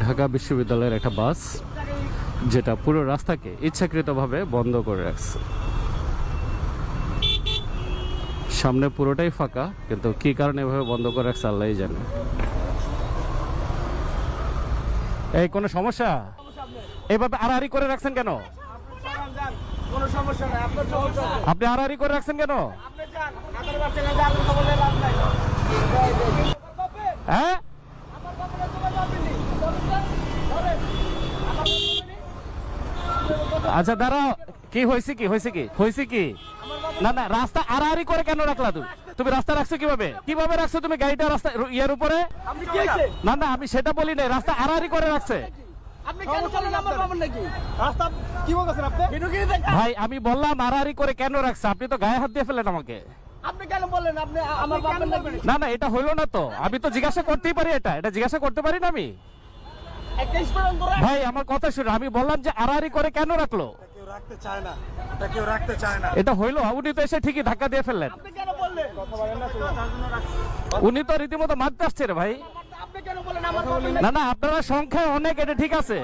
ঢাকা বিশ্ববিদ্যালয়ের একটা বাস যেটা পুরো রাস্তাকে ইচ্ছাকৃতভাবে বন্ধ করে রাখছে। সামনে পুরোটাই ফাঁকা, কিন্তু কি কারণে এভাবে বন্ধ করে রাখছে আল্লাহই জানে। এই কোনো সমস্যা? এইভাবে আড়াআড়ি করে রাখছেন কেন? আপনি আড়াআড়ি করে রাখছেন কেন? হ্যাঁ, আচ্ছা দাঁড়াও, কি হয়েছে কি হয়েছে কি হয়েছে কি? না না, রাস্তা আড়াআড়ি করে কেন রাখলা? তুমি রাস্তা রাখছো কিভাবে? কিভাবে রাখছো তুমি গাড়িটা রাস্তা ইয়ার উপরে? না না, আমি সেটা বলি না, রাস্তা আড়াআড়ি করে রাখছে। ভাই আমি বললাম আড়াআড়ি করে কেন রাখছে, আপনি তো গায়ে হাত দিয়ে ফেলেন আমাকে। আপনি কেন বললেন আপনি আমার বাপের নাকি? না না, এটা হইলো না তো, আমি তো জিজ্ঞাসা করতেই পারি, এটা জিজ্ঞাসা করতে পারি না আমি? ভাই আমার কথা শুনে, আমি বললাম যে আড়াআড়ি করে কেন রাখলো? এটা হইলো? উনি তো এসে ঠিকই ধাক্কা দিয়ে ফেললেন। আপনি কেন বললেন? উনি তো রীতিমতো মারতে আসছে রে ভাই। আপনি কেন বললেন আমার বাপের নাকি? না না, আপনারা সংখ্যা অনেক, এটা ঠিক আছে।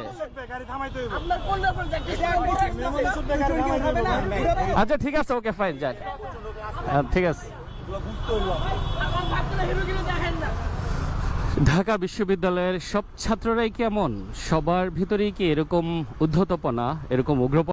আপনার কোন ব্যাপার দেখি? আচ্ছা ঠিক আছে, ওকে ফাইন, যান। ঠিক আছে। আমার বাপের হিরোগিরি দেখেন না। ঢাকা বিশ্ববিদ্যালয়ের সব ছাত্ররাই কেমন? সবার ভিতরেই কি এরকম উদ্ধতপনা, এরকম উগ্রপনা?